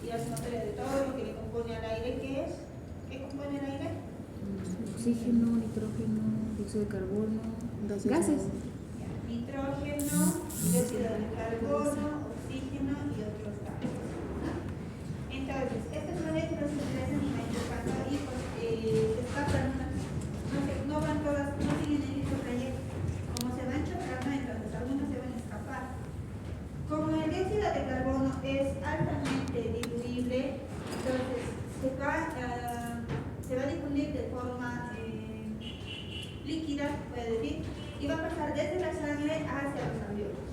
y la sumatoria de todo lo que le compone al aire, ¿qué es? ¿Qué compone el aire? Oxígeno, nitrógeno, dióxido de carbono, gases. Nitrógeno, dióxido de carbono, oxígeno y otros gases. Entonces, estas moléculas se crecen en el espacio y pues, se escapan, no van todas, no siguen el mismo trayecto. Como se van chocando, entonces algunas se van a escapar. Como el dióxido de carbono es altamente diluible, entonces se va a difundir de forma líquida, puede decir, y va a pasar desde la sangre hacia los alveolos.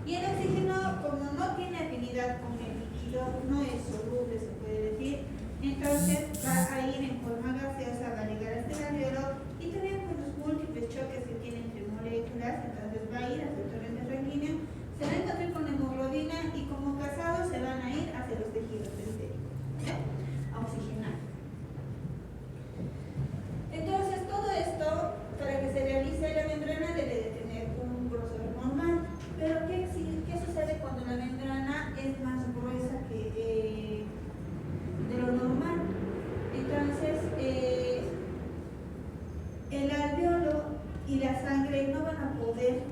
Y el oxígeno, como no tiene afinidad con el líquido, no es soluble, se puede decir, entonces va a ir en forma gaseosa, va a llegar hasta el alveolo y también con los múltiples choques que tiene entre moléculas, entonces va a ir hacia el torrente sanguíneo, se va a encontrar con la hemoglobina y como casados se van a ir hacia los tejidos periféricos, a oxigenar. Entonces todo esto, para que se realice la membrana, debe de tener un grosor normal. Pero ¿qué sucede cuando la membrana es más gruesa que de lo normal? Entonces el alveolo y la sangre no van a poder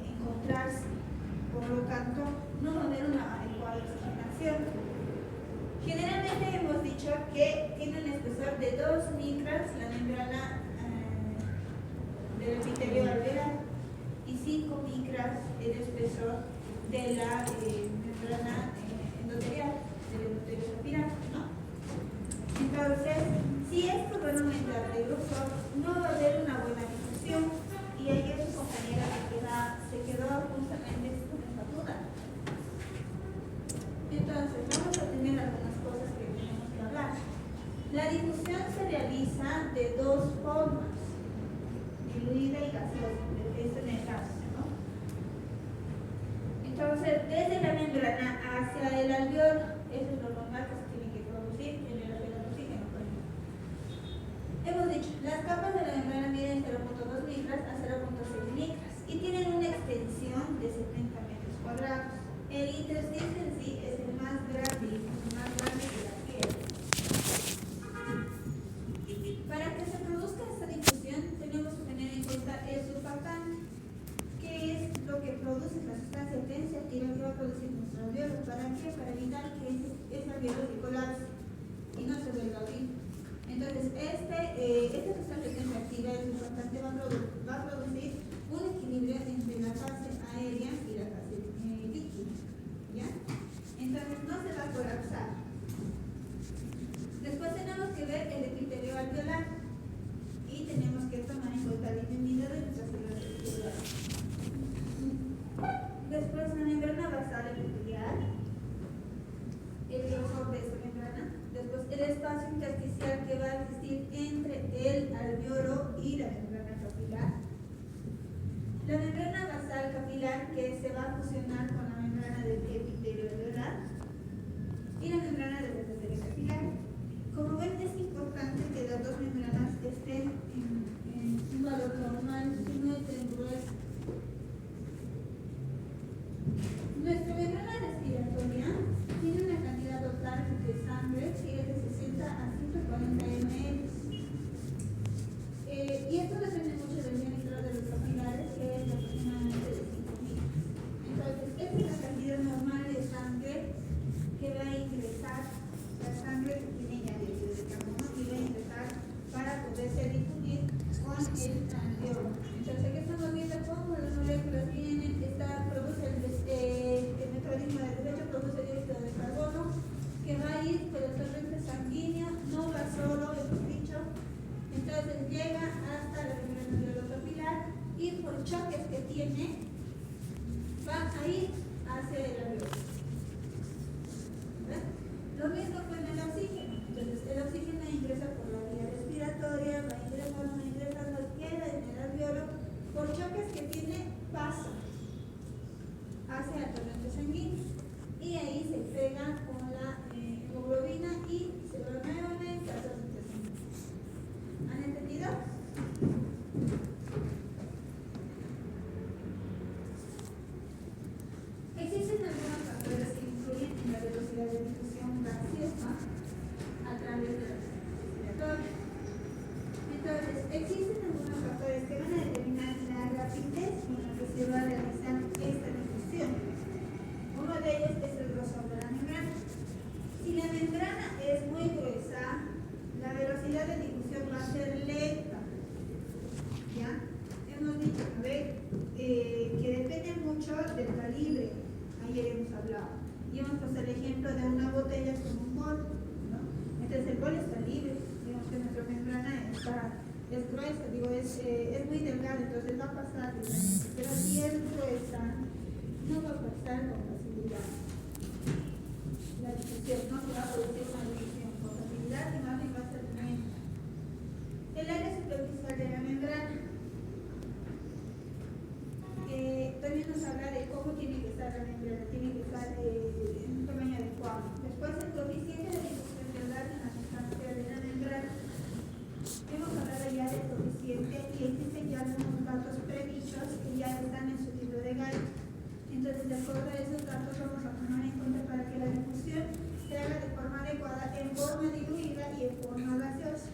encontrarse, por lo tanto no va a haber una adecuada oxigenación. Generalmente hemos dicho que tiene un espesor de 2 micras la membrana del epitelio alveolar y 5 micras el espesor de la membrana endotelial, del endotelio capilar, ¿no? Entonces, si esto van a aumentar de grosor, no va a haber una buena difusión y ahí su compañera se quedó justamente con esa duda. Entonces, vamos a tener algunas cosas que tenemos que hablar. La difusión se realiza de dos formas, diluida y gaseosa, esto en el caso, ¿no? Entonces, desde la membrana hacia el alveolo, eso es lo normal que se tiene que producir en el alveolo oxígeno, por ejemplo. Hemos dicho, las capas de la membrana miden 0.2 micras a 0.6 micras y tienen una extensión de 70 metros cuadrados. El intersticio en sí es el más grande de la piel. Para que se produzca esta difusión tenemos que tener en cuenta el surfactante, que es lo que produce la sustancia tensioactiva que va a producir nuestro alveolo. ¿Para qué? Para evitar que ese alveolo se colapse y no se vuelva a abrir. Entonces, esta sustancia tensioactiva, el surfactante, va a producir un equilibrio entre la fase aérea y la fase líquida. ¿Ya? Entonces, no se va a colapsar. Después tenemos que ver el epitelio alveolar y tenemos que tomar en cuenta el entendido de nuestras células epiteliales. Después la membrana basal epitelial, el grosor de esta membrana. Después el espacio intersticial que va a existir entre el alveolo y la membrana capilar. de ellos es el grosor de la membrana. Si la membrana es muy gruesa, la velocidad de difusión va a ser lenta. ¿Ya? Hemos dicho, a ver, que depende mucho del calibre. Ayer hemos hablado. Y hemos puesto el ejemplo de una botella con un bol, ¿no? Entonces el bol está libre. Digamos que nuestra membrana es gruesa, digo, es muy delgada, entonces va a pasar libremente. Pero si es gruesa, no va a pasar con facilidad. La difusión no se va a producir una difusión con facilidad, y más bien va a ser lenta. El área superficial de la membrana. También nos habla de cómo tiene que estar la membrana, tiene que estar en un tamaño adecuado. Después, el coeficiente de difusión del gas en la sustancia de la membrana. Hemos hablado ya del coeficiente y existen ya algunos datos predichos que ya están en su libro de Gauss. Entonces, de acuerdo a esos datos, vamos a tomar en cuenta para que la difusión se haga de forma adecuada, en forma diluida y en forma gaseosa.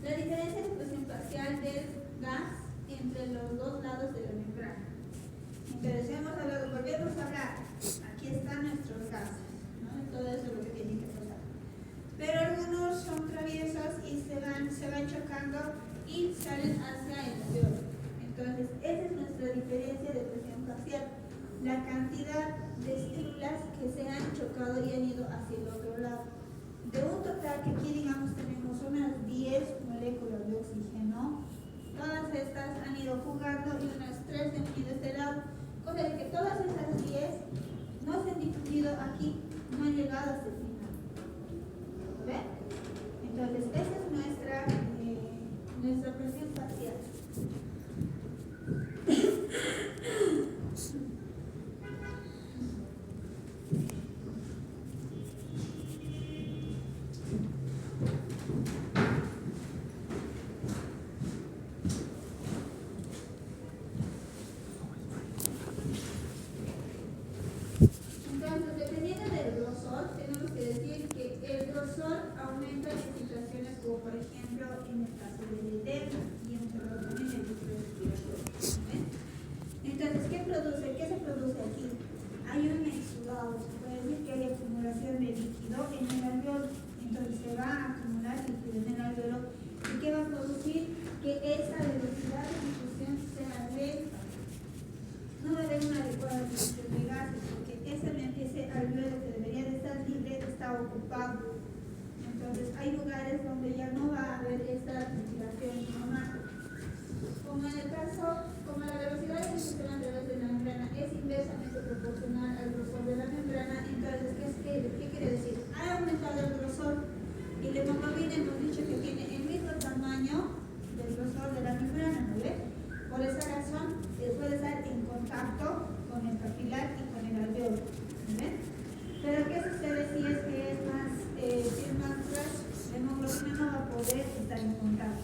La diferencia de presión parcial del gas entre los dos lados de la membrana. Entonces, hemos hablado, volvemos a hablar. Aquí están nuestros gases, ¿no? Todo eso es lo que tiene que pasar. Pero algunos son traviesos y se van chocando y salen hacia el alveolo. Entonces, esa es nuestra diferencia de presión parcial. La cantidad de células que se han chocado y han ido hacia el otro lado. De un total que aquí, digamos, tenemos unas 10 moléculas de oxígeno, todas estas han ido jugando y unas 3 han ido de este lado. Cosa de que todas esas 10 no se han difundido aquí, no han llegado hasta el final. ¿Ven? Entonces, esa es nuestra presión parcial. Entonces, dependiendo del grosor, tenemos que decir que el grosor aumenta en situaciones como, por ejemplo, en el caso del edema y en el respiratorio. Entonces, ¿qué se produce aquí? Hay un exudado, se puede decir que hay acumulación de líquido en el alveolo. Entonces, se va a acumular líquido en el alveolo. ¿Y qué va a producir? Que esa velocidad de difusión sea lenta. No va a haber una adecuada difusión de gases, porque ese alveolo que debería de estar libre está ocupado. Entonces, hay lugares donde ya no va a haber esta circulación normal. Como en el caso, como la velocidad de difusión a través de la membrana es inversamente proporcional al grosor de la membrana, entonces, ¿qué quiere decir? Ha aumentado el grosor y la hemoglobina hemos dicho que tiene el mismo tamaño del grosor de la membrana, ¿no ves? Por esa razón, puede estar en contacto con el capilar y con el alveolo, ¿ven? Pero ¿qué sucede si es que es más grueso? La hemoglobina no va a poder estar en contacto.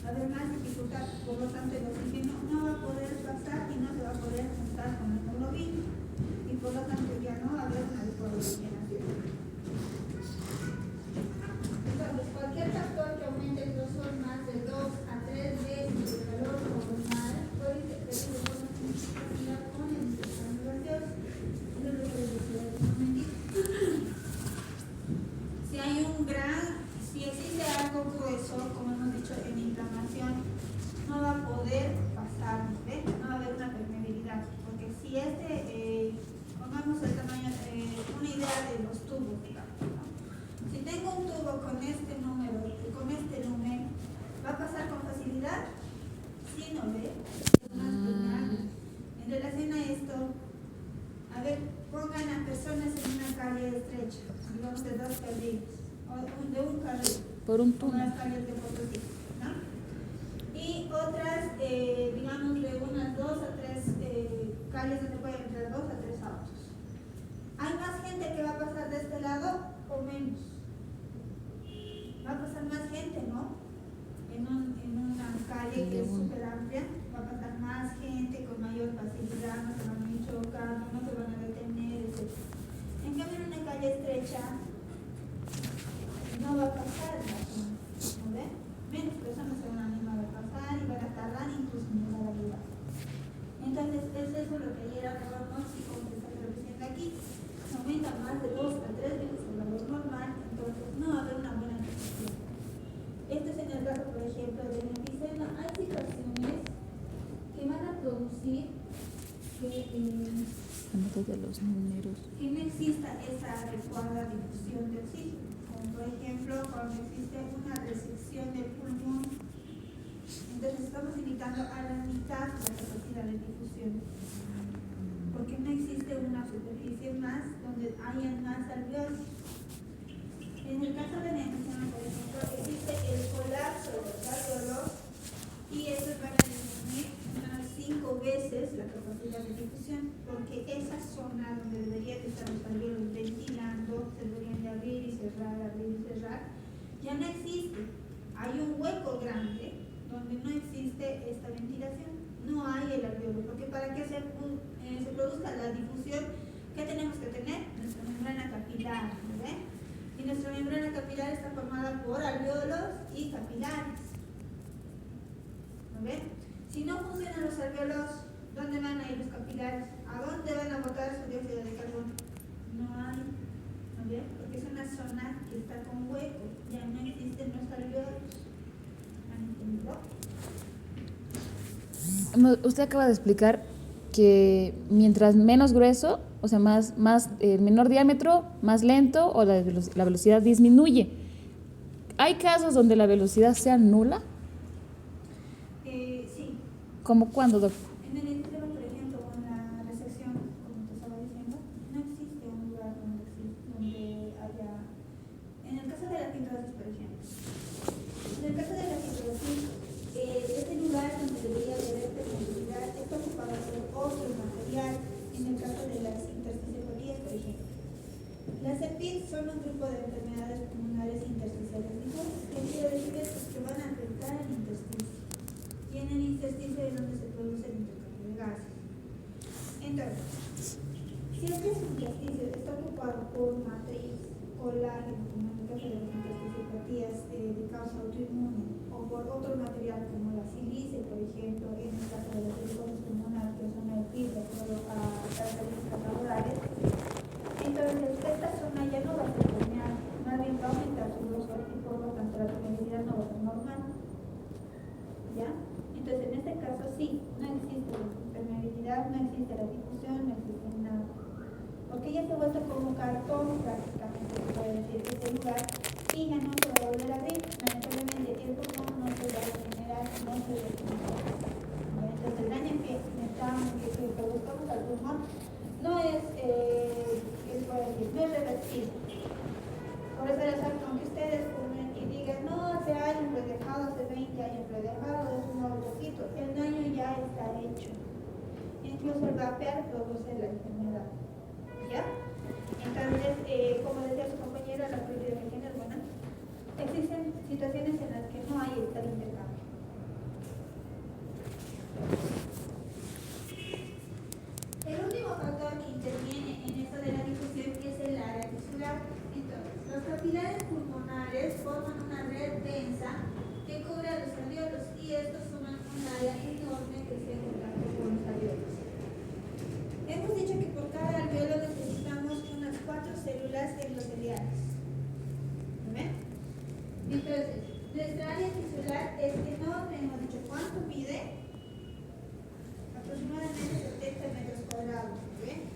Va a haber más dificultad, por lo tanto el oxígeno no va a poder pasar y no se va a poder juntar con la hemoglobina. Y por lo tanto ya no va a haber una adecuada oxigenación. Entonces, cualquier factor que aumente el grosor más de 2 a 3 veces el valor normal puede interferir de forma significativa con el intercambio gaseoso. Eso es lo que les decía hace un momentito. Si existe algo grueso, como hemos dicho en inflamación, no va a poder pasar, ¿ves? No va a haber una permeabilidad, porque si pongamos el tamaño, una idea de los tubos, digamos, ¿no? Si tengo un tubo con este número y con este número, ¿va a pasar con facilidad? Sí, ¿no ve? Es más lineal. En relación a esto, a ver, pongan a personas en una calle estrecha, digamos de 2 carriles, o de un carril, por un como túnel. las calles de Potosí, ¿no? Y otras, digamos de unas 2 a 3 calles donde pueden entrar 2 a 3 autos. ¿Hay más gente que va a pasar de este lado o menos? Va a pasar más gente, ¿no? En una calle que es súper amplia, va a pasar más gente con mayor facilidad, no se van a ir chocando, no se van a detener, etc. En cambio, en una calle estrecha, no va a pasar la gente, ¿no ven? Menos personas se van a animar a pasar y van a tardar incluso en llegar al lugar. Entonces, es eso lo que ayer hablábamos y como se está traduciendo aquí. Se aumenta más de 2 a 3 veces el valor normal, entonces no va a haber una buena difusión. Esto es en el caso, por ejemplo, de enfisema. Hay situaciones que van a producir Anote de los números. que no exista esa adecuada difusión de oxígeno, como por ejemplo cuando existe una resección del pulmón, entonces estamos limitando a la mitad la capacidad de difusión, porque no existe una superficie más donde haya más alveolos. En el caso de la enfisema, por ejemplo, existe el colapso de los alveolos y estos van a disminuir unas 5 veces la capacidad de difusión, porque esa zona donde deberían estar los alveolos ventilando, se deberían de abrir y cerrar, ya no existe. Hay un hueco grande donde no existe esta ventilación, no hay el alveolo, porque para que se produzca la difusión, ¿qué tenemos que tener? Nuestra membrana capilar, ¿ven? Y nuestra membrana capilar está formada por alveolos y capilares. ¿No ven? Si no funcionan los alveolos, ¿dónde van a ir los capilares? ¿A dónde van a botar su dióxido de carbono? No hay. ¿No ven? Porque es una zona que está con hueco. Ya no existen los alveolos. ¿Han entendido? Usted acaba de explicar que mientras menos grueso, o sea, menor diámetro, más lento, o la velocidad disminuye. ¿Hay casos donde la velocidad sea nula? Sí. ¿Cómo cuándo, doctor? En el enfisema, por ejemplo, con la resección, como te estaba diciendo, no existe un lugar donde haya. En el caso de la fibrosis, por ejemplo. En el caso de la fibrosis, este lugar donde debería de haber permeabilidad está ocupado por otro material. En el caso de las intersticiopatía, por ejemplo. Las EPID son un grupo de enfermedades pulmonares intersticiales. ¿Qué quiere decir esto? Que van a afectar el intestino. Y en el intersticio es donde se produce el intercambio de gases. Entonces, si este intersticio está ocupado por matriz, colágeno, como en el caso de las intersticiopatías de causa autoinmune, o por otro material como la silice, por ejemplo, en el caso de las silicosis pulmonares, que son el PIB, de acuerdo a características laborales, entonces esta zona ya no va a ser permeable, más bien va a aumentar su grosor y por lo tanto la permeabilidad no va a ser normal. ¿Ya? Entonces, en este caso sí, no existe la permeabilidad, no existe la difusión, no existe nada. Porque ya se ha vuelto como cartón prácticamente, se puede decir, este lugar, y ya no se va a volver a abrir. Lamentablemente, el pulmón no se va a regenerar, no se va a regenerar. Entonces, el daño que provocamos al pulmón no es, ¿qué se puede decir? No es reversible. Por eso les digo, aunque ustedes fumen y digan, no, hace años lo he dejado, hace 20 años lo he dejado, es un nuevo poquito, el daño ya está hecho. Incluso el vapear produce la enfermedad. ¿Ya? Entonces, como decía su compañera, la pérdida de genes, bueno, existen situaciones en las que no hay tal intercambio. El último factor que interviene en esto de la difusión es el área tisular. Entonces, los capilares pulmonares forman una red densa que cubre a los alveolos y estos forman un área enorme que se contacta con los alveolos. Hemos dicho que por cada alveolo necesitamos unas 4 células endoteliales. ¿Ven? Entonces, nuestra área tisular es enorme. Hemos dicho cuánto mide. Aproximadamente 70 metros cuadrados. ¿Ven?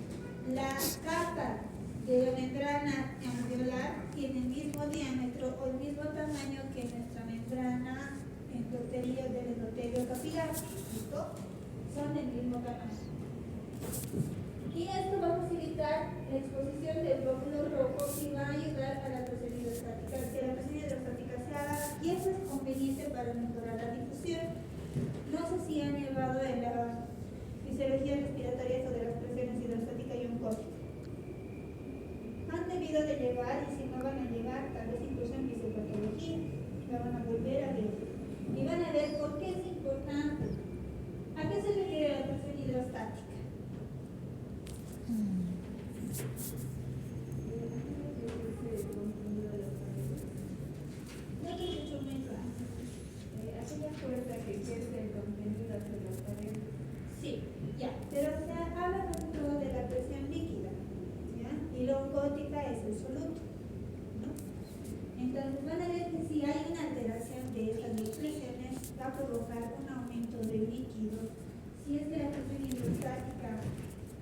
La capa de la membrana alveolar tiene el mismo diámetro o el mismo tamaño que nuestra membrana endotelio del endotelio capilar. ¿Listo? Son del mismo tamaño. Y esto va a facilitar la exposición del glóbulo rojo y va a ayudar a la presión hidrostática, que la presión hidrostática se haga, y eso es conveniente para mejorar la difusión. No sé si han llevado en la fisiología respiratoria sobre las presiones hidrostáticas y oncóticas. Han debido de llevar, y si no van a llegar, tal vez incluso en fisiopatología, la van a volver a ver. Y van a ver por qué es importante. ¿A qué se refiere la presión hidrostática? Aquella fuerza que ejerce el contenido hacia las paredes. Sí, Ya, pero se habla sobre todo de la presión líquida, ¿ya? Y la oncótica es el soluto, ¿no? Entonces van a ver que si hay una alteración de estas dos presiones, va a provocar un aumento del líquido. Si es que la presión hidrostática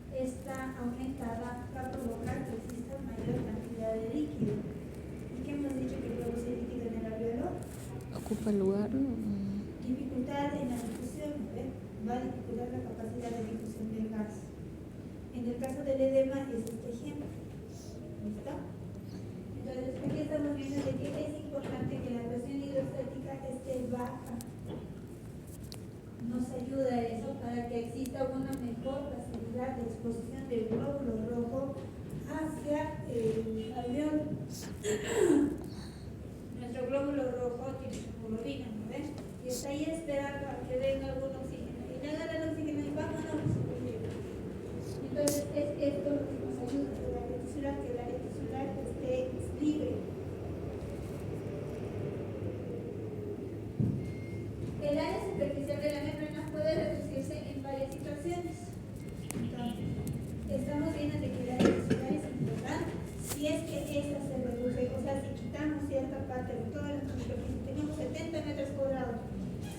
está aumentada, va a provocar que exista mayor cantidad de líquido. ¿Y qué hemos dicho que produce líquido en el alveolo? Ocupa el lugar. Dificultad en la difusión, ¿ves? Va a dificultar la capacidad de difusión del gas. En el caso del edema es este ejemplo. ¿Listo? Entonces, aquí estamos viendo de que es importante que la presión hidrostática esté baja. Nos ayuda a eso para que exista una mejor facilidad de exposición del glóbulo rojo hacia el alveolo. Nuestro glóbulo rojo tiene hemoglobina, ¿no ves? Y está ahí esperando a que venga algún oxígeno. Y le agarra el oxígeno y vámonos. Entonces es esto lo que nos ayuda, que la red tisular esté libre. El área superficial de la membrana puede reducirse en varias situaciones. Entonces, estamos viendo de que el área tisular es importante. Si es que esta se reduce, o sea, si quitamos cierta parte de toda la superficie, tenemos 70 metros cuadrados.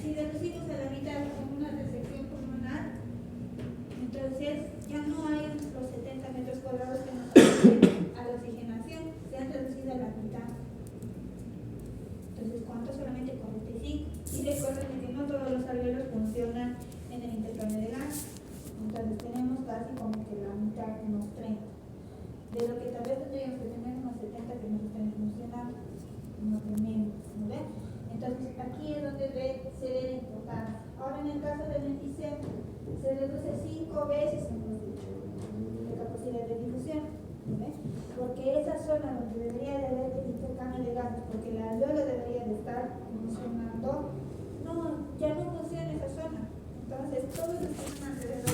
Si reducimos a la mitad con una resección pulmonar, entonces ya no hay los 70 metros cuadrados que nos ayudan a la oxigenación, se han reducido a la mitad. Entonces, ¿cuánto? Solamente 45. Y recuerden que no todos los alveolos funcionan en el intercambio de gas. Entonces tenemos casi como que la mitad, unos 30. De lo que tal vez tendríamos que tener unos 70 que nos estén funcionando, no tenemos, ¿no ven? Entonces aquí es donde se ve la importancia. Ahora en el caso del enfisema, se reduce 5 veces, hemos dicho, la capacidad de difusión, ¿no ven? Porque esa zona donde debería de haber el intercambio de gases, porque el alveolo debería de estar funcionando, no, ya no funciona esa zona. Entonces todos los que están alrededor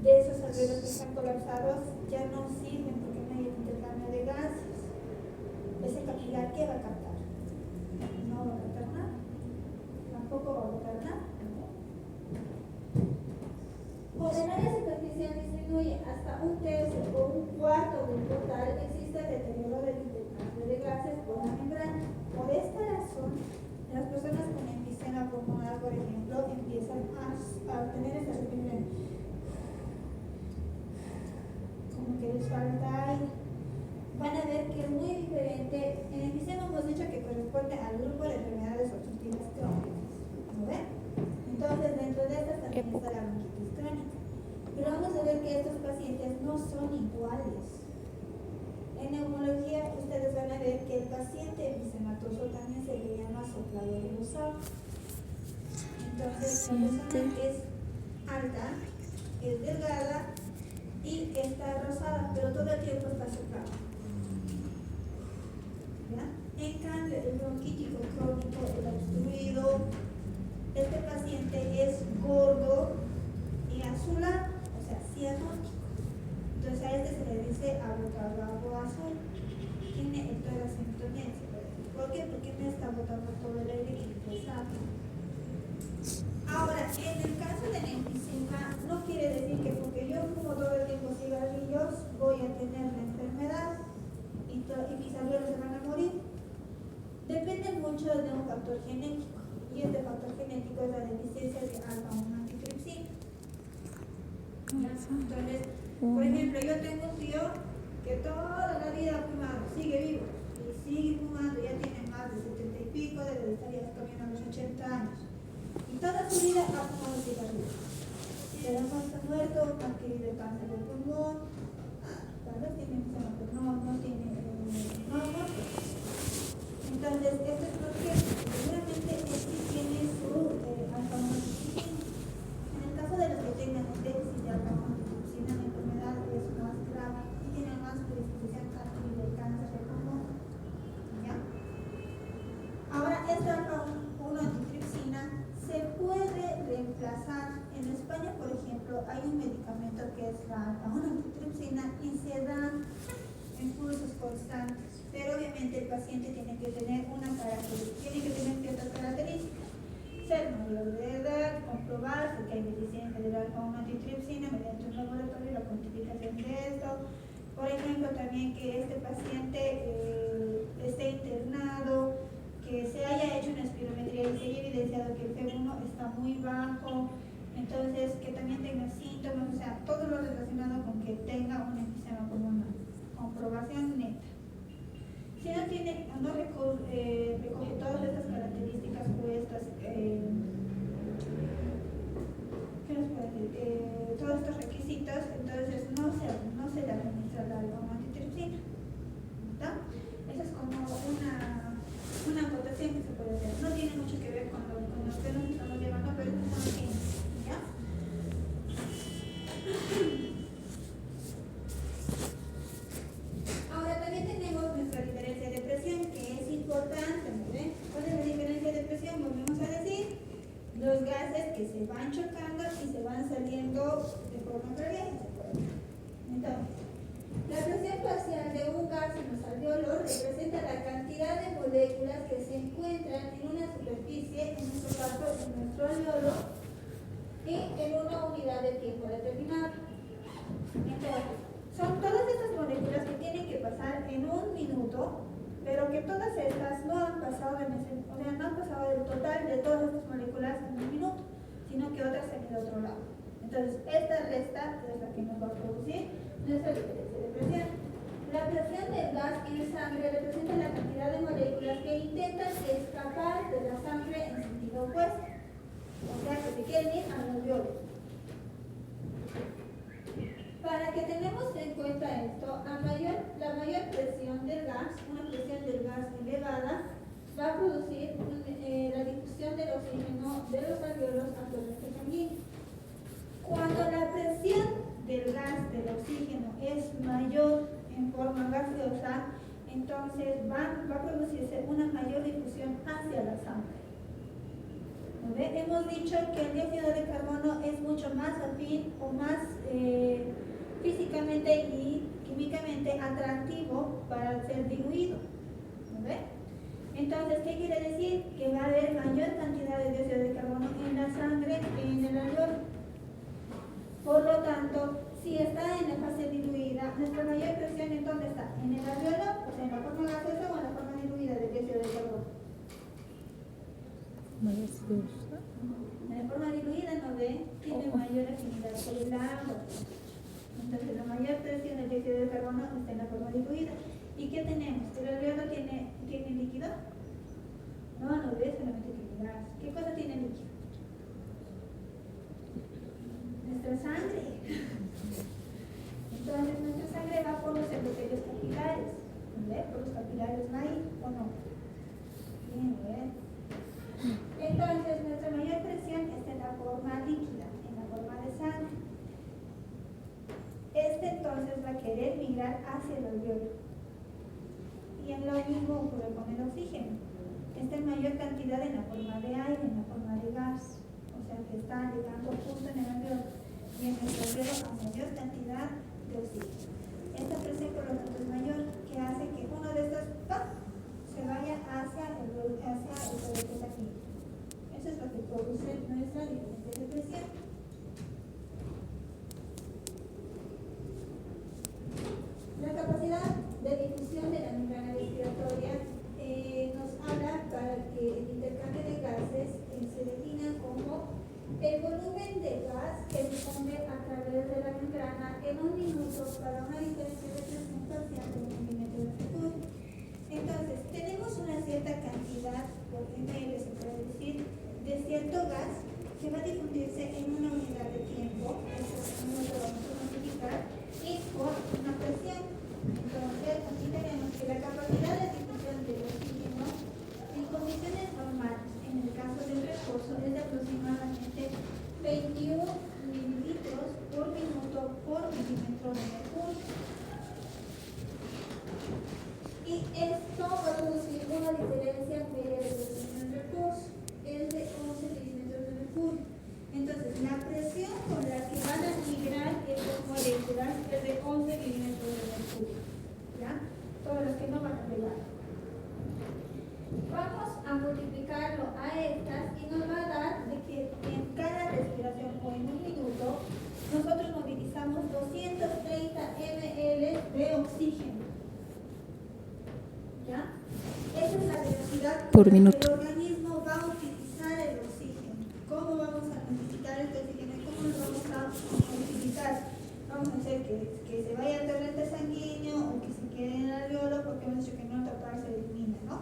de esos alveolos que están colapsados ya no sirven porque no hay intercambio de gases. Ese capilar, ¿qué va a captar? No va a captar nada. Tampoco va a botar nada. Por el área superficial disminuye hasta un tercio o un cuarto del total, existe el deterioro del intercambio de gases por la membrana. Por esta razón, las personas con enfisema pulmonar, por ejemplo, empiezan a tener esta respiración como que les falta aire. Van a ver que es muy diferente. En el enfisema hemos dicho que corresponde al grupo de enfermedades obstructivas crónicas, ¿no ven? Entonces, dentro de estas también está la bronquitis crónica. Pero vamos a ver que estos pacientes no son iguales. En neumología, ustedes van a ver que el paciente enfisematoso también se le llama soplador rosado. Entonces, la persona es alta, es delgada y está rosada, pero todo el tiempo está soplada. ¿Ya? En cambio, el bronquítico crónico, el obstruido, este paciente es gordo y azulado, o sea, cianótico. Entonces a este se le dice agotado azul. Tiene el tórax entomiense. ¿Por qué? Porque no está botando todo el aire que pesado. Ahora, en el caso del enfisema, no quiere decir que porque yo fumo todo el tiempo cigarrillos voy a tener la enfermedad y mis alveolos se van a morir. Depende mucho de un factor genético. Y este factor genético es la deficiencia de alfa-1 antitripsina. Entonces, por ejemplo, yo tengo un tío que toda la vida ha fumado, sigue vivo y sigue fumando, ya tiene más de 70 y pico, debe estar ya camino a los 80 años. Y toda su vida ha fumado cigarrillos. Pero no está muerto, ha adquirido cáncer de pulmón, tal vez tiene enfisema, pero no tiene, no ha muerto. Entonces, esto es porque seguramente sí tiene su alfa-1 antitripsina. En el caso de los que tengan un déficit de alfa-1 antitripsina, la enfermedad es más grave y tiene más predisposición a adquirir el cáncer de pulmón. ¿Ya? Ahora, esta alfa-1 antitripsina se puede reemplazar. En España, por ejemplo, hay un medicamento que es la alfa-1 antitripsina y se da en pulsos constantes, pero obviamente el paciente tiene que tener ciertas características. ser mayor de edad, comprobar si hay medicina general con antitripsina mediante un laboratorio, la cuantificación de esto. Por ejemplo, también que este paciente esté internado, que se haya hecho una espirometría y se haya evidenciado que el F1 está muy bajo, entonces que también tenga síntomas, o sea, todo lo relacionado con que tenga un enfisema pulmonar. Comprobación neta. Si no tiene, no recoge todas estas características o estas, ¿qué nos puede decir? Todos estos requisitos, entonces no se le administra la antitripsina. ¿Está? Esa es como una acotación que se puede hacer. No tiene mucho que ver con lo que nos estamos llevando, pero es una ciencia, ¿ya? Ahora también tenemos nuestra diferencia de presión, que es importante, ¿no ven? ¿Cuál es la diferencia de presión? Volvemos a decir, los gases que se van chocando y se van saliendo de forma previamente. Entonces, la presión parcial de un gas en los alveolos representa la cantidad de moléculas que se encuentran en una superficie, en nuestro caso en nuestro alveolo, y en una unidad de tiempo determinado. Entonces, son todas estas moléculas que tienen que pasar en un minuto, pero que todas estas no han pasado no han pasado del total de todas estas moléculas en un minuto, sino que otras se han ido a otro lado. Entonces, esta resta es la que nos va a producir nuestra diferencia de presión. La presión del gas en sangre representa la cantidad de moléculas que intentan escapar de la sangre en sentido opuesto, o sea que se quieren ir a los alveolos. Para que tenemos en cuenta esto, la mayor presión del gas, una presión del gas elevada, va a producir la difusión del oxígeno de los alveolos a torrente sanguíneo. Cuando la presión del gas, del oxígeno, es mayor en forma gaseosa, entonces va a producirse una mayor difusión hacia la sangre. ¿Ve? Hemos dicho que el dióxido de carbono es mucho más afín o más físicamente y químicamente atractivo para ser diluido. ¿Ve? Entonces, ¿qué quiere decir? Que va a haber mayor cantidad de dióxido de carbono en la sangre que en el alveolo. Por lo tanto, si está en la fase diluida, nuestra mayor presión ¿en dónde está? ¿En el alveolo, o sea, en la forma gaseosa o en la forma diluida del dióxido de carbono? En la forma diluida, ¿no ve? Tiene mayor afinidad por el agua. Entonces, la mayor presión del dióxido de carbono está en la forma diluida. ¿Y qué tenemos? ¿El alveolo tiene líquido? No ve, solamente tiene gas. ¿Qué cosa tiene líquido? Nuestra sangre. Entonces, nuestra sangre va por los endotelios capilares. ¿Ve? Por los capilares, ¿no hay o no? Bien, ¿ve? Entonces, nuestra mayor presión está en la forma líquida, en la forma de sangre. Entonces va a querer migrar hacia el alveolo. Y en lo mismo ocurre con el oxígeno. Está en mayor cantidad en la forma de aire, en la forma de gas. O sea que está llegando justo en el alveolo. Y en el alveolo a mayor cantidad de oxígeno. Esta presión por lo tanto es mayor, que hace que uno de estos se vaya hacia el torrente sanguíneo. Eso es lo que produce nuestra diferencia de presión. La capacidad de difusión de la membrana respiratoria nos habla para que el intercambio de gases se defina como el volumen de gas que difunde a través de la membrana en un minuto para una diferencia de presión parcial de 1 milímetro de mercurio. Entonces, tenemos una cierta cantidad por ml, se puede decir, de cierto gas que va a difundirse en una unidad de tiempo, eso no lo vamos a cuantificar, y por una presión. Entonces, aquí tenemos que la capacidad de difusión del oxígeno en condiciones normales, en el caso del reposo, es de aproximadamente 21 mililitros por minuto por milímetro de mercurio. Y esto va a producir una diferencia media de presión en reposo, es de 11 milímetros de mercurio. Entonces, la presión con la que van a migrar estas moléculas es de 11 milímetros de mercurio. ¿Ya? Todas las que no van a pegar. Vamos a multiplicarlo a estas y nos va a dar por minuto. El organismo va a utilizar el oxígeno. ¿Cómo vamos a necesitar este oxígeno? ¿Cómo lo vamos a utilizar? Vamos a hacer que se vaya al torrente sanguíneo o que se quede en el alveolo, porque hemos dicho que no tocar se elimina, ¿no?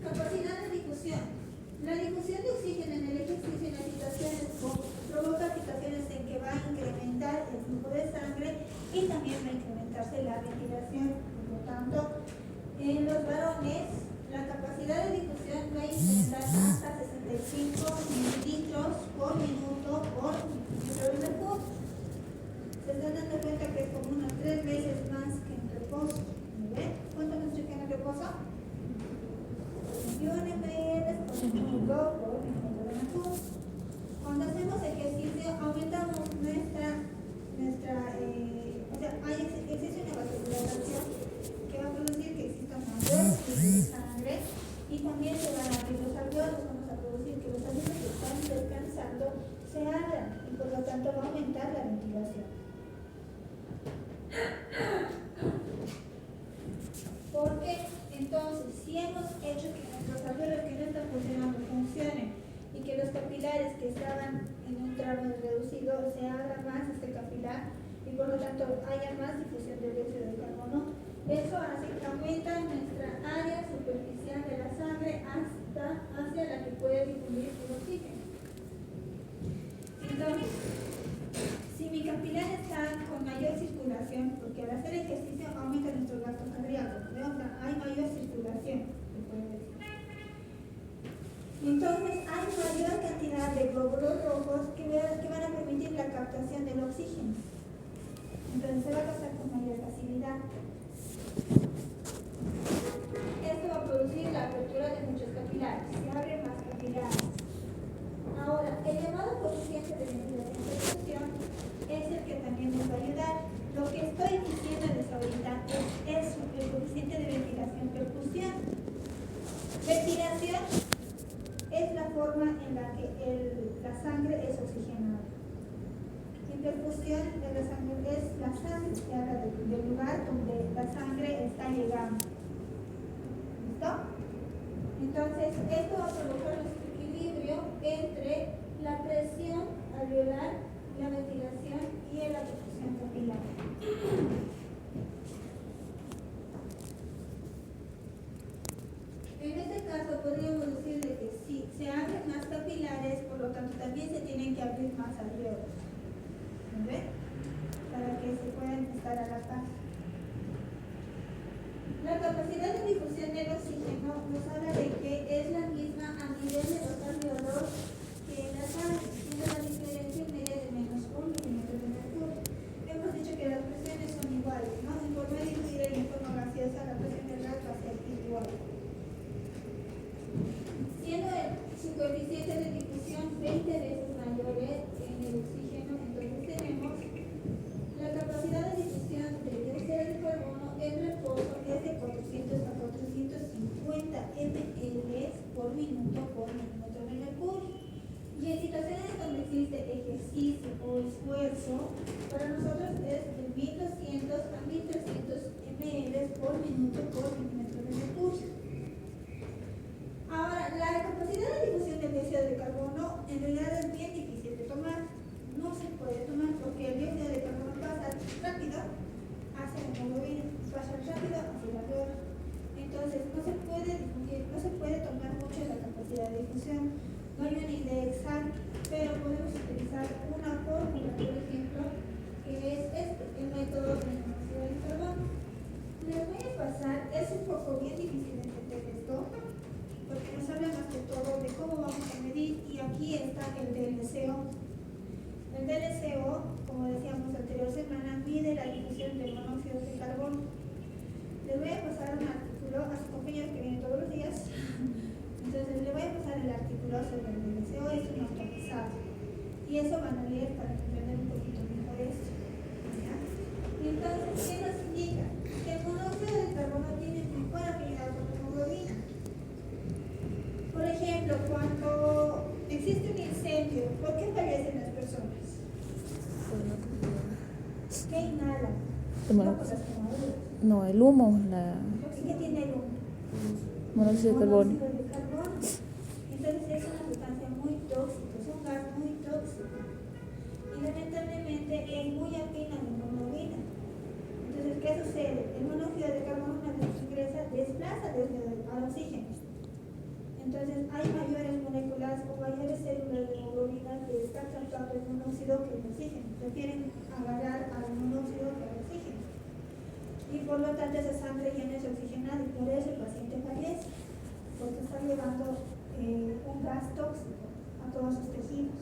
Capacidad de difusión. La difusión de oxígeno en el ejercicio y en las situaciones provoca situaciones en que va a incrementar el flujo de sangre y también va a incrementarse la ventilación. Por lo tanto, en los varones, la capacidad de difusión va a incrementar hasta 65 mililitros por minuto por metro de mercurio. Se están dando cuenta que es como unas 3 veces más que en reposo. ¿Ven? ¿Cuánto nos checa en reposo? 21 ml por minuto por metro de mercurio. Cuando hacemos ejercicio, aumentamos existe una vascularización que va a producir que exista mayor flujo de sangre y también se van a abrir los alveolos, vamos a producir que los alveolos que están descansando se abran y por lo tanto va a aumentar la ventilación. Porque entonces, si hemos hecho que nuestros alveolos que no están funcionando funcionen y que los capilares que estaban en un tramo reducido se abra más este capilar y por lo tanto haya más difusión de dióxido de carbono, eso hace que aumenta nuestra área superficial de la sangre hacia la que puede difundir el oxígeno. Entonces, si mi capilar está con mayor circulación, porque al hacer ejercicio aumenta nuestro gasto cardíaco, ¿no? O sea, hay mayor circulación, se puede decir. Entonces, hay mayor cantidad de glóbulos rojos que van a permitir la captación del oxígeno. Entonces, se va a pasar con mayor facilidad. Esto va a producir la apertura de muchos capilares, se abren más capilares. Ahora, el llamado coeficiente de ventilación-perfusión es el que también nos va a ayudar. Lo que estoy diciéndoles ahorita es el coeficiente de ventilación-perfusión. Ventilación es la forma en la que la sangre es oxigenada. Y perfusión de la sangre es la sangre que habla del lugar donde la sangre está llegando. ¿Listo? Entonces, esto va a provocar un equilibrio entre la presión alveolar, la ventilación y la perfusión capilar. En este caso podríamos decir de que si se abren más capilares, por lo tanto también se tienen que abrir más alveolos. ¿Ven? Para que se puedan estar a la par. La capacidad de difusión del oxígeno nos habla de que es la misma a nivel de los alveolos que en la sangre, siendo la diferencia media de menos 1 milímetro de mercurio. Hemos dicho que las presiones son iguales, ¿no? En forma diluida y en forma gaseosa, la presión del gas va a ser igual. Siendo su coeficiente de difusión 20 veces mayor en el oxígeno, entonces tenemos la capacidad de difusión de dióxido de carbono en reposo es de 400 a 450 ml por minuto por milímetro de mercurio. Y en situaciones donde existe ejercicio o esfuerzo, para nosotros es de 1200 a 1300 ml por minuto por milímetro de mercurio. Ahora, la capacidad de difusión del dióxido de carbono en realidad es bien difícil de tomar. No se puede tomar porque el dióxido de carbono pasa rápido hacia la hemoglobina, pasa rápido hacia la alveola. Entonces, no se puede difundir, no se puede tomar mucho la capacidad de difusión. No hay una idea exacta, pero podemos utilizar una fórmula, por ejemplo, que es el método de dióxido de carbono. Les voy a pasar, es un poco bien difícil de entender esto, porque nos habla más que todo de cómo vamos a medir, y aquí está el DLCO. El DLCO, como decíamos la anterior semana, mide la difusión de monóxido de carbono. Les voy a pasar un artículo a su compañero que viene todos los días. Entonces le voy a pasar el artículo sobre el DLCO, es un actualizado. Y eso van a leer para entender un poquito mejor esto. ¿Ya? Y entonces, ¿qué nos indica? Que el monóxido de carbono tiene mejor afinidad con la hemoglobina. Por ejemplo, cuando existe un incendio, ¿por qué fallecen las personas? ¿Qué inhalan? No por las quemaduras. No, el humo, ¿Qué tiene el humo? monóxido de carbono. Monóxido de carbono. Entonces es una sustancia muy tóxica, es un gas muy tóxico. Y lamentablemente es muy afín a la hemoglobina. Entonces, ¿qué sucede? El monóxido de carbono una vez ingresa, desplaza al oxígeno. Entonces hay mayores moléculas o mayores células de hemoglobina que están captando el monóxido que el oxígeno. Prefieren agarrar al monóxido que al oxígeno. Y por lo tanto esa sangre ya no es oxigenada y por eso el paciente fallece, porque está llevando un gas tóxico a todos sus tejidos.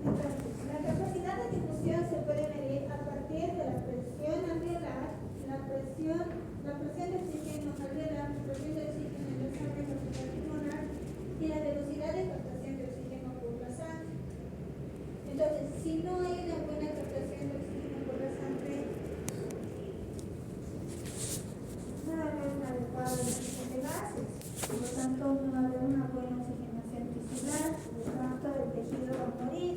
Entonces, la capacidad de difusión se puede medir a partir de la presión alveolar, la presión de oxígeno alveolar, la presión de oxígeno en la sangre pulmonar y la velocidad de captación de oxígeno por la sangre. Entonces, si no hay una buena captación de oxígeno por la sangre, no va a haber una adecuada difusión de gases, por lo tanto no va a haber una buena oxigenación tisular, por lo tanto el tejido va a morir.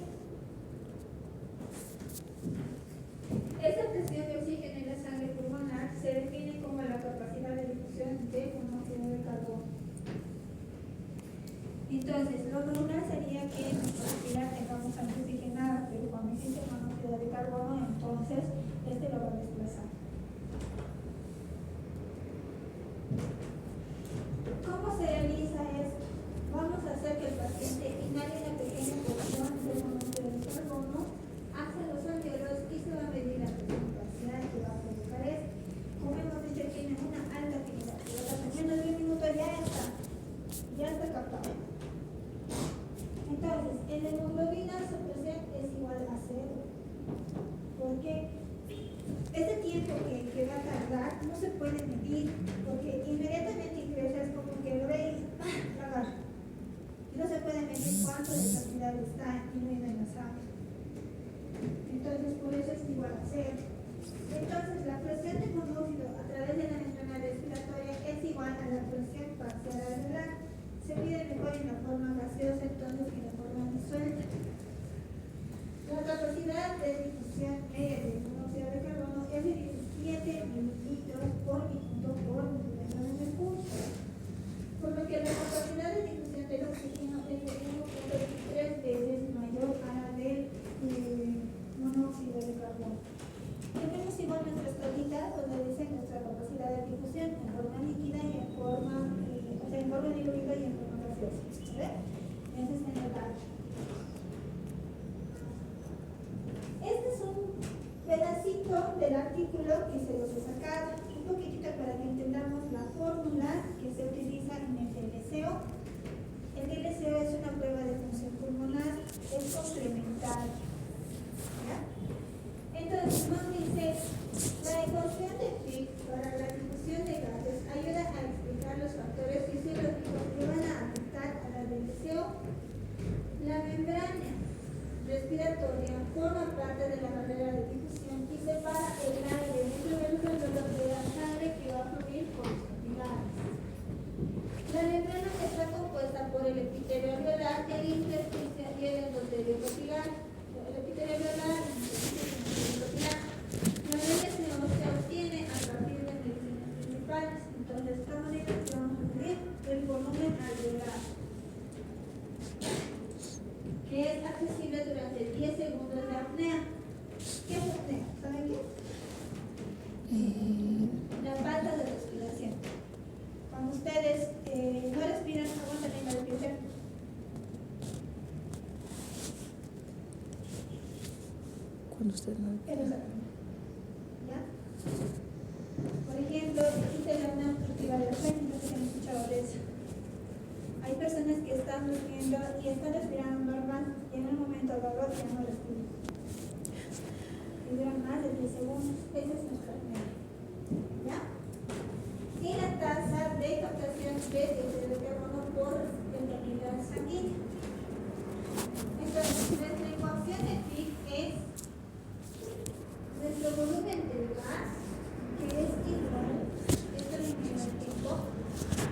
Esta presión de oxígeno en la sangre pulmonar se define como la capacidad de difusión de monóxido de carbono. Entonces, lo normal sería que nuestra respiración tengamos sangre oxigenada, pero cuando existe monóxido de carbono, entonces este lo va a desplazar. ¿Cómo se realiza esto? Vamos a hacer que el paciente inhale una pequeña porción de monóxido de carbono hacia los alveolos y se va a medir la presión parcial que va a provocar esto. Como hemos dicho, tiene una alta afinidad, pero en menos de un minuto ya está captado. Entonces, en la hemoglobina su presión es igual a 0. Porque este tiempo que va a tardar no se puede medir, porque inmediatamente ingresa es como que lo ve y la agarra. Y no se puede medir cuánto de cantidad está incluida en la sangre. Entonces, por eso es igual a 0. Entonces, la presión de monóxido a través de la membrana respiratoria es igual a la presión parcial alveolar. Se mide mejor en la forma gaseosa entonces que en la forma disuelta. La capacidad de difusión media del monóxido de carbono es de 17 mililitros por minuto por milímetro de mercurio. Por lo que la capacidad de difusión del oxígeno es de 1.23 veces mayor a la del monóxido de carbono. Tenemos igual nuestras tablitas donde dice nuestra capacidad de difusión en forma líquida y en forma diluida y en forma gaseosa. ¿Ves? Ese es el detalle. Este es un pedacito del artículo que se los he sacado, un poquitito para que entendamos la fórmula que se utiliza en el DLCO. El DLCO es una prueba de función pulmonar, es complementaria. ¿Ya? Entonces nos dice, la ecuación de Fick para la difusión de gases ayuda a explicar los factores fisiológicos que van a afectar a la DLCO. La membrana respiratoria forma parte de la barrera de difusión y separa el aire dentro del alveolo de la sangre que va a fluir por los capilares. La membrana está compuesta por el epitelio alveolar, el intersticio y el endotelio capilar. El epitelio alveolar, el intersticio y el endotelio capilar. La DLCO se obtiene a partir de mediciones principales. Entonces, de esta manera vamos a medir el volumen alveolar, que es accesible durante 10 segundos de apnea. ¿Qué es apnea? ¿Saben qué? La falta de respiración. Cuando ustedes no respiran, aguantan en la respiración. Cuando usted no. Eso es apnea. ¿Ya? Por ejemplo, existe la apnea obstructiva de la frente, no sé si han escuchado de eso. Hay personas que están durmiendo y están respirando normal y en un momento dado ya no respiran. Y duran más de 10 segundos. Esa es nuestra apnea. ¿Ya? Y la tasa de captación de dióxido de carbono por permeabilidad sanguínea. Entonces, nuestra ecuación de Fick es nuestro volumen del gas, que es igual, esto es el tiempo,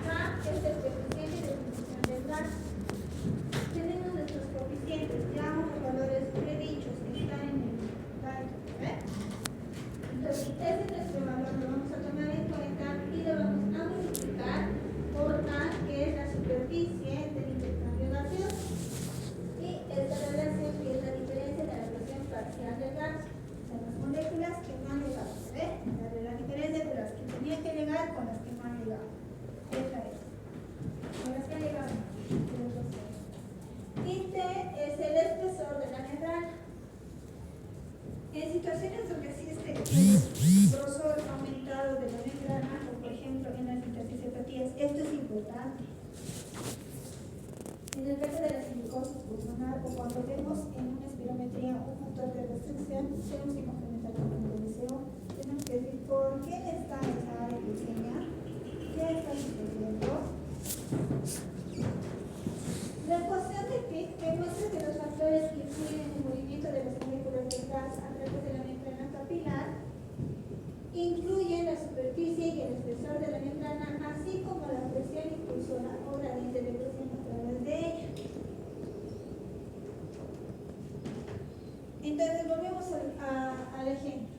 A es el coeficiente de difusión del gas. Tenemos nuestros coeficientes, ya unos valores predichos que están en el slide. En el caso de la silicosis pulmonar o cuando vemos en una espirometría un factor de restricción, tenemos que complementar con el deseo. Tenemos que decir por qué está esa área pequeña, qué está sucediendo. La ecuación de Pick demuestra que los factores que influyen en el movimiento de las moléculas del gas a través de la membrana capilar incluyen la superficie y el espesor de la membrana, así como la presión impulsora o gradiente de presión a través de ella. Entonces, volvemos al ejemplo.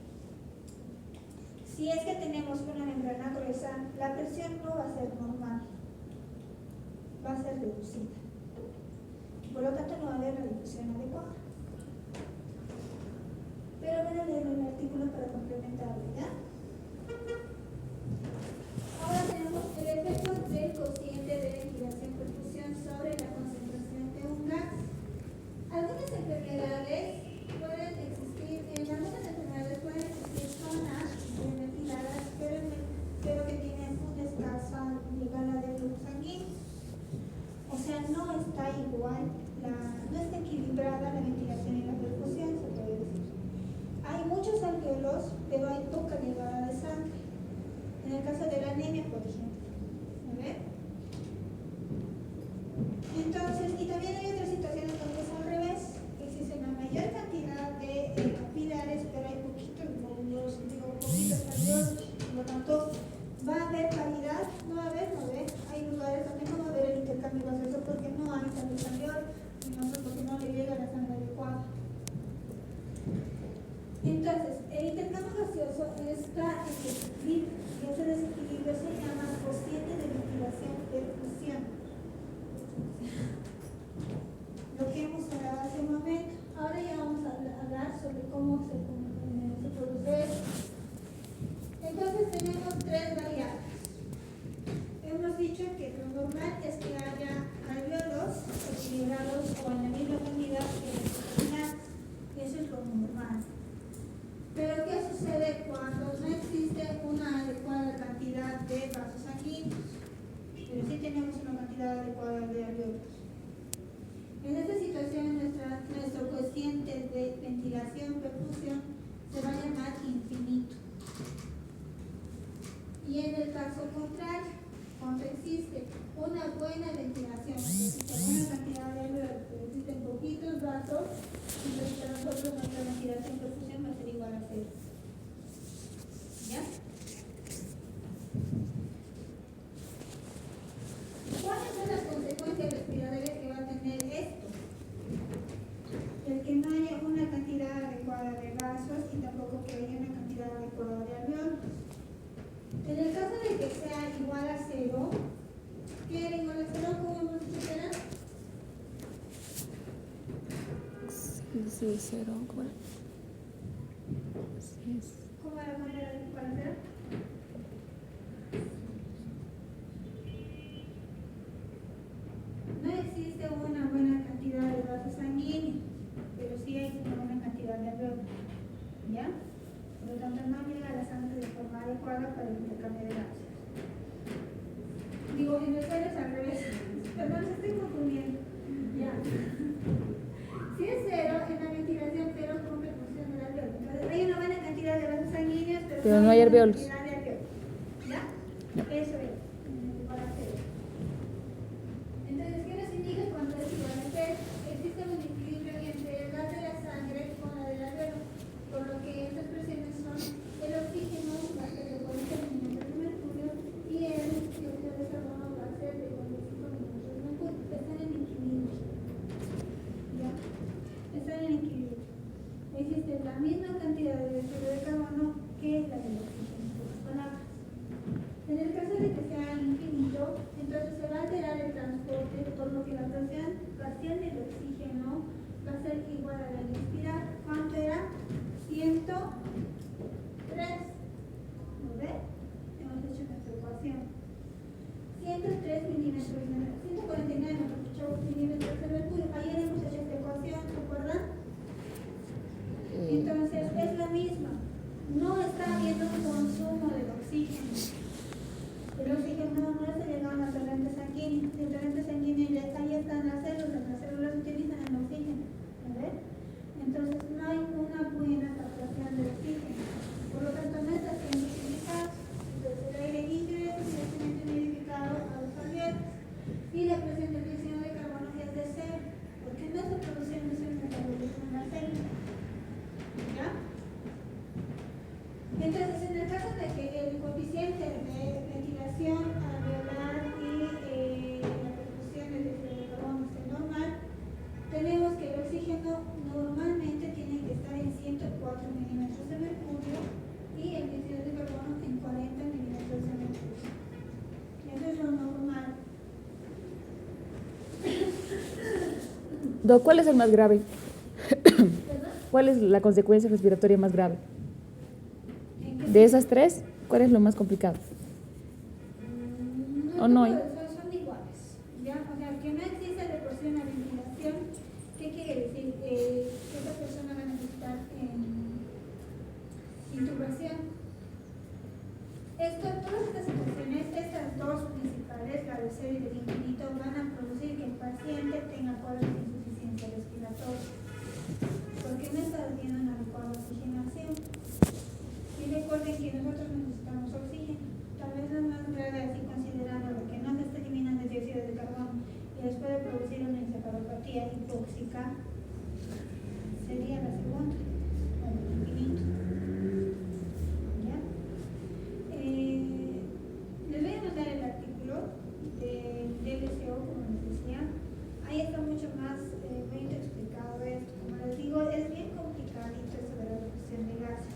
Si es que tenemos una membrana gruesa, la presión no va a ser normal, va a ser reducida. Por lo tanto, no va a haber una difusión adecuada. Pero van a leer el artículo para complementarlo, ¿ya? Ahora tenemos el efecto del cociente de ventilación-perfusión sobre la concentración de un gas. Algunas enfermedades pueden existir, zonas ventiladas, pero que tienen una escasa llegada de flujo sanguíneo. O sea, no está igual, no está equilibrada la ventilación y la perfusión, se puede decir. Hay muchos alvéolos, pero hay poca llegada de sangre. En el caso de la anemia, por ejemplo. ¿Ve? Entonces, y también hay otras situaciones donde es al revés. Existe una mayor cantidad de capilares, pero hay poquitos alvéolos. Por lo tanto, ¿va a haber paridad? No va a haber, no ve. Hay lugares donde no va a haber el intercambio gaseoso porque no hay sangre alveolar, porque no le llega la sangre adecuada. Entonces, el intercambio gaseoso está en desequilibrio, y ese desequilibrio se llama cociente de ventilación-perfusión. Lo que hemos hablado hace un momento. Ahora ya vamos a hablar sobre cómo se produce esto. Entonces, tenemos tres variables. Hemos dicho que lo normal es que haya alvéolos equilibrados o en la misma cantidad que el terminal. Eso es lo normal. Pero ¿qué sucede cuando no existe una adecuada cantidad de vasos sanguíneos? Pero sí tenemos una cantidad adecuada de alvéolos. En esta situación, nuestro cociente de ventilación-perfusión se va a llamar infinito. Y en el caso contrario, cuando existe una buena ventilación, existe una cantidad de alvéolos, pero existen poquitos vasos, entonces para nosotros nuestra ventilación-perfusión va a ser igual a 0. ¿Ya? ¿Cuáles son las consecuencias respiratorias que va a tener esto? El que no haya una cantidad adecuada de vasos y tampoco que haya una cantidad adecuada de alvéolos. En el caso de que sea igual a 0, ¿qué era igual a 0? ¿Cómo hemos dicho que era? Sí, 0. ¿Cómo era? Sí, ¿Cómo era igual a 0? No existe una buena cantidad de vasos sanguíneos, pero sí hay una buena cantidad de alvéolos. ¿Ya? Por lo tanto, no llega la sangre de forma adecuada para el intercambio de gases. Digo, en el suelo es al revés. Perdón, se estoy confundiendo. Ya. Si es 0, en la ventilación, pero con perfusión del alvéolo. Entonces, hay una buena cantidad de vasos sanguíneos, pero no hay alvéolos. Cantidad de alvéolos. ¿Ya? Eso es. Igual a 0. Entonces, ¿qué nos indica cuando es igual a 0? Existe un equilibrio entre el gas de la sangre con la del alvéolo, por lo que estas presiones son el oxígeno, va a ser de 40 milímetros de mercurio, y el dióxido de carbono va a ser de 45 milímetros de mercurio. Están en equilibrio. ¿Ya? Están en equilibrio. Existe la misma cantidad de dióxido de carbono que la del oxígeno, en otras palabras. En el caso de que sea infinito, entonces se va a alterar el transporte, por lo que la fracción del oxígeno va a ser igual a la de inspirar. ¿Cuánto era? 103. ¿Lo ve? Hemos hecho nuestra ecuación. 103 milímetros de mercurio, 149 milímetros de mercurio. Ayer hemos hecho esta ecuación, ¿se acuerdan? Entonces es la misma. No está habiendo un consumo del oxígeno. El oxígeno no está llegando al torrente sanguíneo. El torrente sanguíneo ya está en las células. ya presenta el dióxido de carbono es de cero, porque no se produce en el metabolismo en la célula. ¿Ya? Entonces, en el caso de que el coeficiente de ventilación alveolar y la perfusión del dióxido de carbono esté normal, tenemos que el oxígeno normalmente tiene que estar en 104 milímetros de mercurio y el dióxido de carbono en 40 milímetros de mercurio. Eso es lo normal. ¿Cuál es el más grave? ¿Cuál es la consecuencia respiratoria más grave? De esas tres, ¿cuál es lo más complicado? ¿O no hay? Son iguales, ¿ya? O sea, que no existe de por sí una ventilación. ¿Qué quiere decir? Que esta persona va a necesitar intubación. Todas estas situaciones, estas dos principales, la de cero y del infinito, van a producir que el paciente tenga cuadros de insuficiencia respiratoria, porque no está haciendo una adecuada oxigenación. Y recuerden que nosotros necesitamos oxígeno. Tal vez lo más grave, así considerando lo que no se está eliminando el dióxido de carbono y les puede producir una encefalopatía hipóxica, sería la segunda, la del infinito. ¿Ya? Les voy a mandar el artículo del DLCO, como les decía. Ahí está mucho más bien explicado esto. Como les digo, es bien complicadito eso de la reducción de gases.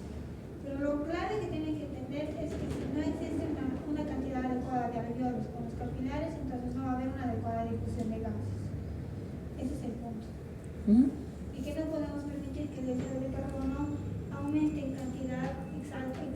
Pero lo clave que tienen que entender es que si no existe una cantidad adecuada de alveolos con los capilares, entonces no va a haber una adecuada difusión de gases. Ese es el punto. Y que no podemos permitir que el dióxido de carbono aumente en cantidad, exalte